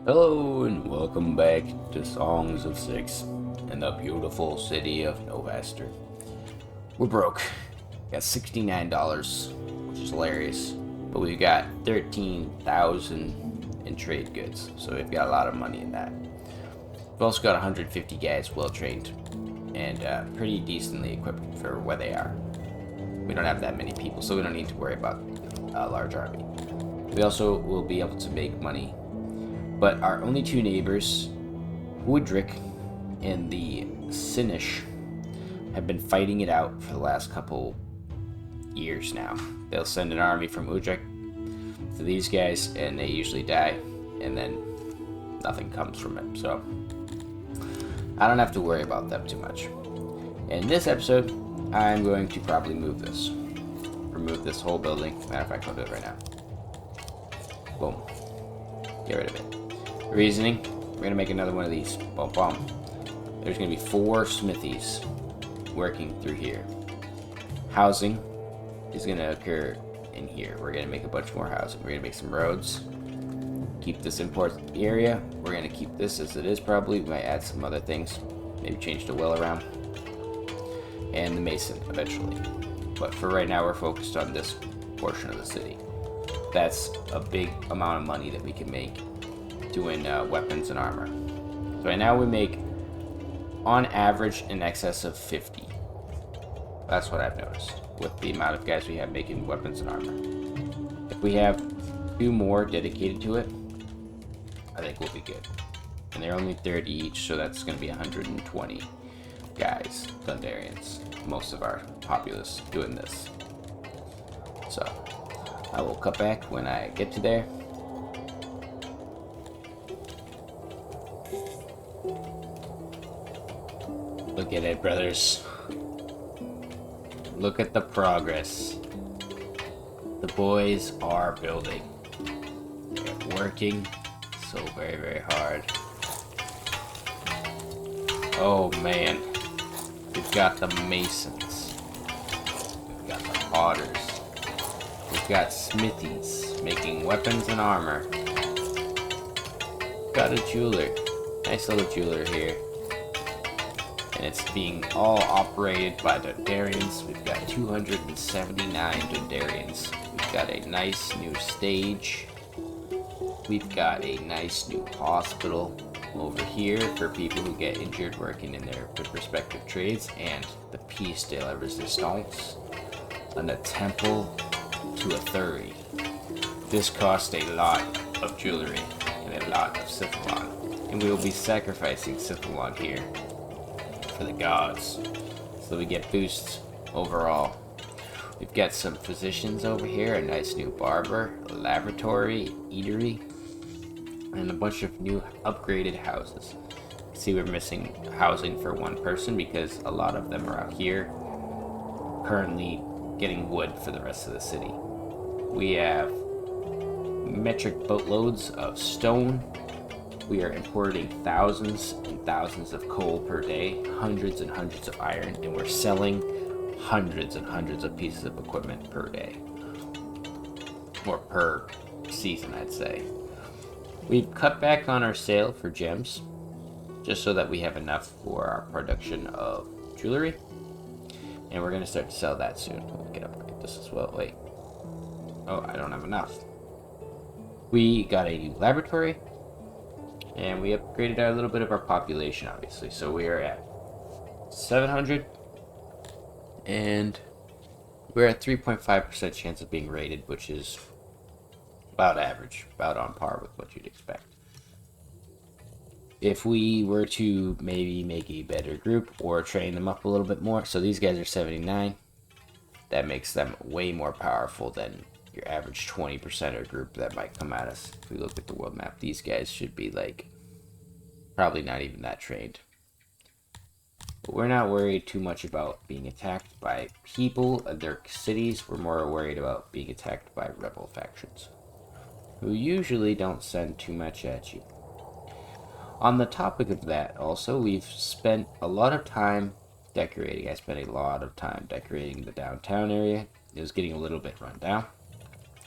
Hello and welcome back to Songs of Six in the beautiful city of Novaster. We're broke. Got $69, which is hilarious, but we've got 13,000 in trade goods, so we've got a lot of money in that. We've also got 150 guys well trained and pretty decently equipped for where they are. We don't have that many people, so we don't need to worry about a large army. We also will be able to make money. But our only two neighbors, Woodrick and the Sinish, have been fighting it out for the last couple years now. They'll send an army from Woodrick to these guys, and they usually die, and then nothing comes from it. So I don't have to worry about them too much. In this episode, I'm going to probably move this. Remove this whole building. Matter of fact, I'll do it right now. Boom. Get rid of it. Reasoning, we're going to make another one of these. Boom, boom. There's going to be 4 smithies working through here. Housing is going to occur in here. We're going to make a bunch more housing. We're going to make some roads. Keep this import area. We're going to keep this as it is probably. We might add some other things. Maybe change the well around. And the mason eventually. But for right now, we're focused on this portion of the city. That's a big amount of money that we can make doing weapons and armor. So right now we make, on average, in excess of 50. That's what I've noticed with the amount of guys we have making weapons and armor. If we have 2 more dedicated to it, I think we'll be good. And they're only 30 each, so that's going to be 120 guys, Thundarians. Most of our populace doing this. So I will cut back when I get to there. Look at it, brothers. Look at the progress. The boys are building. They're working so very, very hard. Oh man. We've got the masons. We've got the potters. We've got smithies making weapons and armor. Got a jeweler. Nice little jeweler here. And it's being all operated by Dundarians. We've got 279 Dundarians. We've got a nice new stage. We've got a nice new hospital over here for people who get injured working in their respective trades, and the Piece de la Resistance, and a temple to a Thuri. This cost a lot of jewelry and a lot of Syphilon, and we will be sacrificing Syphilon here for the gods, so we get boosts overall. We've got some physicians over here, a nice new barber, a laboratory, eatery, and a bunch of new upgraded houses. See, we're missing housing for one person because a lot of them are out here currently getting wood for the rest of the city. We have metric boatloads of stone. We are importing thousands and thousands of coal per day, hundreds and hundreds of iron, and we're selling hundreds and hundreds of pieces of equipment per day. Or per season, I'd say. We've cut back on our sale for gems, just so that we have enough for our production of jewelry. And we're going to start to sell that soon. We can upgrade this as well. Wait. Oh, I don't have enough. We got a new laboratory. And we upgraded a little bit of our population, obviously. So we are at 700. And we're at 3.5% chance of being raided, which is about average, about on par with what you'd expect. If we were to maybe make a better group or train them up a little bit more, so these guys are 79, that makes them way more powerful than your average 20%er group that might come at us. If we look at the world map, these guys should be like probably not even that trained. But we're not worried too much about being attacked by people and their cities. We're more worried about being attacked by rebel factions, who usually don't send too much at you. On the topic of that, also, we've spent a lot of time decorating. I spent a lot of time decorating the downtown area. It was getting a little bit run down.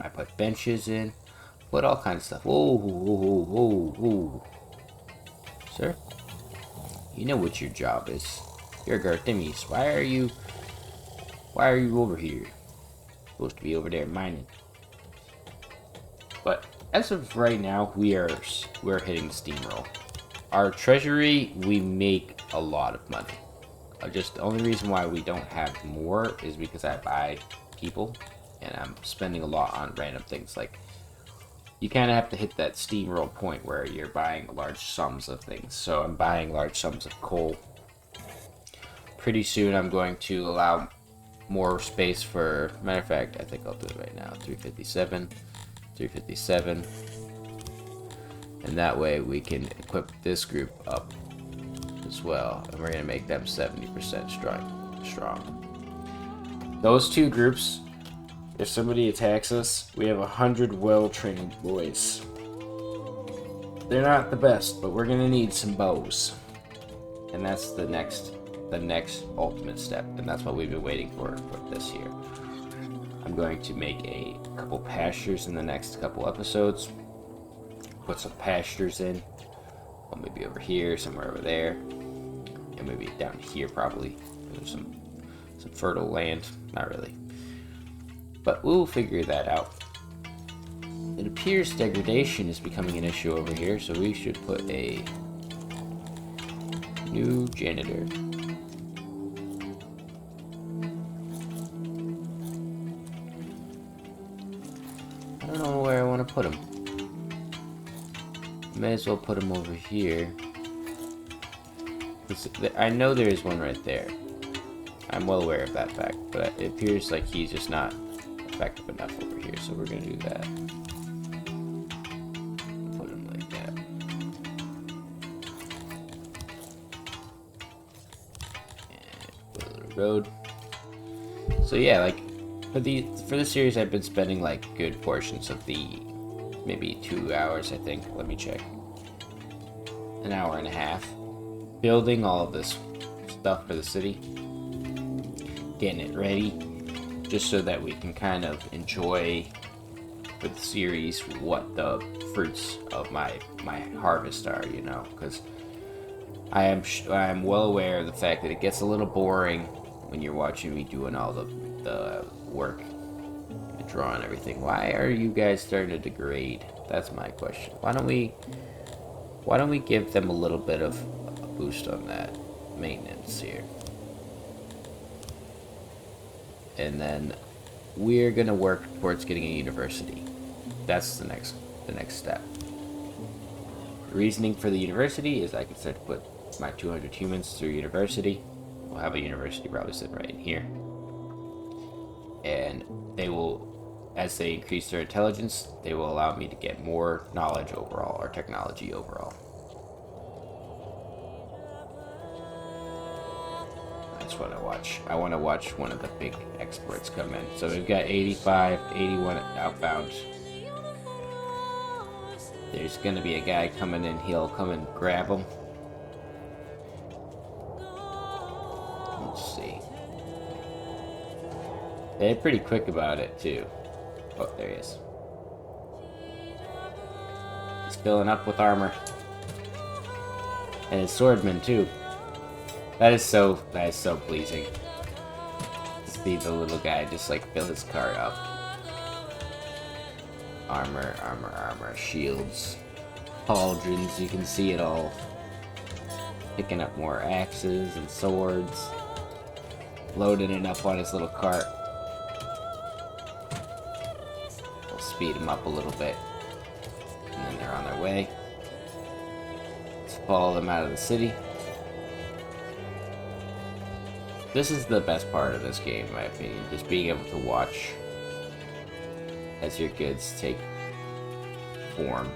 I put benches in, put all kinds of stuff. Whoa, whoa, whoa, whoa. Sir, you know what your job is. You're Garthemis. Why are you over here? Supposed to be over there mining. But as of right now, we're hitting the steamroll. Our treasury, we make a lot of money. Just the only reason why we don't have more is because I buy people, and I'm spending a lot on random things. Like, you kind of have to hit that steamroll point where you're buying large sums of things. So I'm buying large sums of coal. Pretty soon I'm going to allow more space for, matter of fact, I think I'll do it right now. 357, 357. And that way we can equip this group up as well, and we're gonna make them 70% strong. Those two groups, if somebody attacks us, we have 100 well-trained boys. They're not the best, but we're gonna need some bows, and that's the next ultimate step, and that's what we've been waiting for this year. I'm going to make a couple pastures in the next couple episodes. Put some pastures in. Well, maybe over here, somewhere over there. And maybe down here probably. There's some fertile land. Not really. But we'll figure that out. It appears degradation is becoming an issue over here, so we should put a new janitor. I don't know where I want to put him. May as well put him over here. I know there is one right there. I'm well aware of that fact, but it appears like he's just not effective enough over here, so we're gonna do that. Put him like that. And put a little road. So yeah, like for the series, I've been spending like good portions of the maybe 2 hours, I think. Let me check. An hour and a half. Building all of this stuff for the city. Getting it ready. Just so that we can kind of enjoy for the series what the fruits of my harvest are, you know. Because I am well aware of the fact that it gets a little boring when you're watching me doing all the work. Drawing everything. Why are you guys starting to degrade? That's my question. Why don't we give them a little bit of a boost on that maintenance here? And then we're gonna work towards getting a university. That's the next step. The reasoning for the university is I can start to put my 200 humans through university. We'll have a university probably sitting right in here. And they will, as they increase their intelligence, they will allow me to get more knowledge overall, or technology overall. That's what I watch. I want to watch one of the big exports come in. So we've got 85, 81 outbound. There's going to be a guy coming in. He'll come and grab them. Let's see. They're pretty quick about it, too. Oh, there he is. He's filling up with armor. And his swordman, too. That is so pleasing. To see the little guy just, like, fill his cart up. Armor, armor, armor. Shields. Pauldrons, you can see it all. Picking up more axes and swords. Loading it up on his little cart. Speed them up a little bit, and then they're on their way. Let's follow them out of the city. This is the best part of this game, in my opinion, just being able to watch as your goods take form.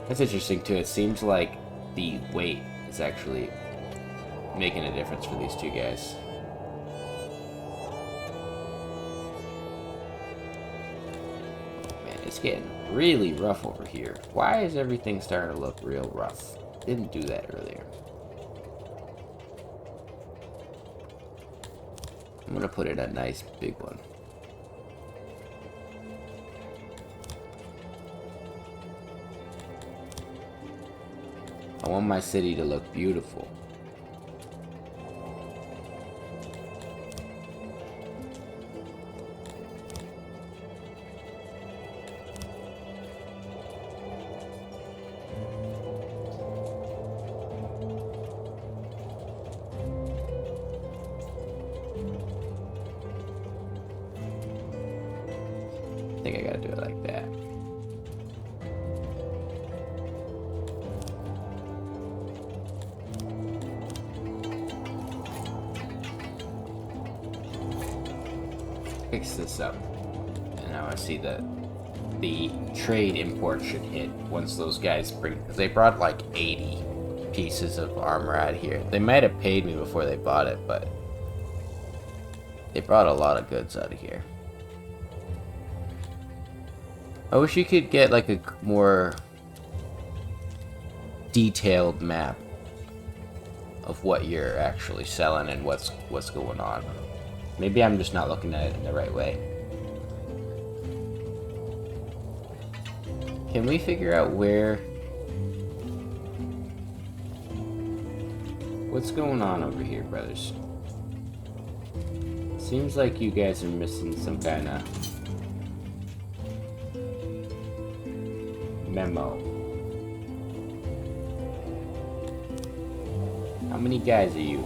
That's interesting too. It seems like the weight is actually making a difference for these two guys. It's getting really rough over here. Why is everything starting to look real rough? Didn't do that earlier. I'm gonna put in a nice big one. want my city to look beautiful. I think I gotta do it like that. Fix this up. And now I see that the trade import should hit once those guys bring, because they brought like 80 pieces of armor out here. They might have paid me before they bought it, but they brought a lot of goods out of here. I wish you could get like a more detailed map of what you're actually selling and what's going on. Maybe I'm just not looking at it in the right way. Can we figure out what's going on over here, brothers? Seems like you guys are missing some kind of memo. How many guys are you?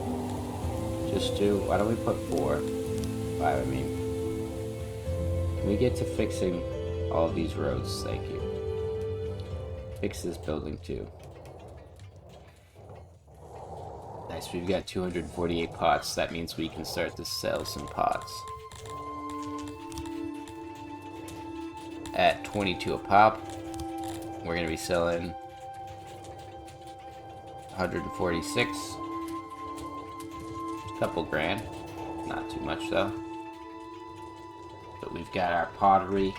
Just 2? Why don't we put 4? 5, I mean. Can we get to fixing all of these roads? Thank you. Fix this building too. Nice, we've got 248 pots. That means we can start to sell some pots. At 22 a pop, we're going to be selling 146. A couple grand. Not too much though. But we've got our pottery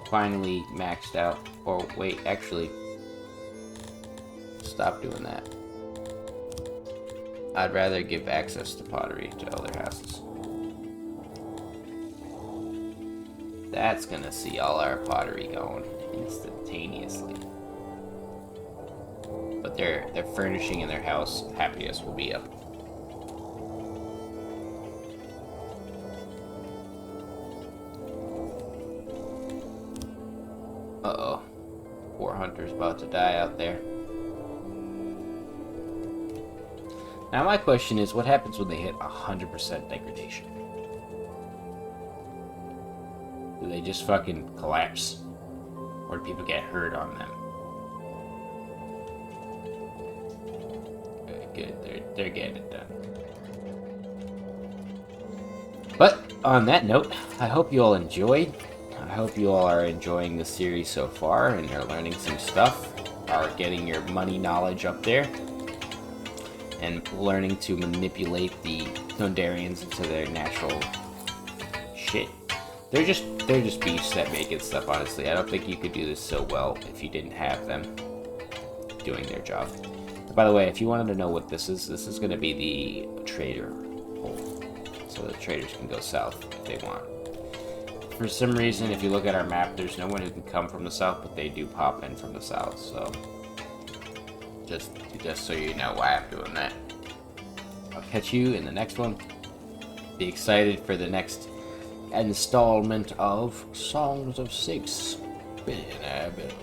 finally maxed out. Or wait, actually, stop doing that. I'd rather give access to pottery to other houses. That's gonna see all our pottery going instantaneously. But their furnishing in their house happiness will be up. Uh-oh. Poor hunter's about to die out there. Now my question is, what happens when they hit 100% degradation? Do they just fucking collapse? Or do people get hurt on them? Good, they're getting it done. But on that note, I hope you all enjoyed. I hope you all are enjoying the series so far and are learning some stuff, are getting your money knowledge up there, and learning to manipulate the Thunderians into their natural shit. They're just beasts at making stuff, honestly. I don't think you could do this so well if you didn't have them doing their job. By the way, if you wanted to know what this is going to be the trader hole. So the traders can go south if they want. For some reason, if you look at our map, there's no one who can come from the south, but they do pop in from the south, so just so you know why I'm doing that. I'll catch you in the next one. Be excited for the next installment of Songs of 6 Billionaire Build.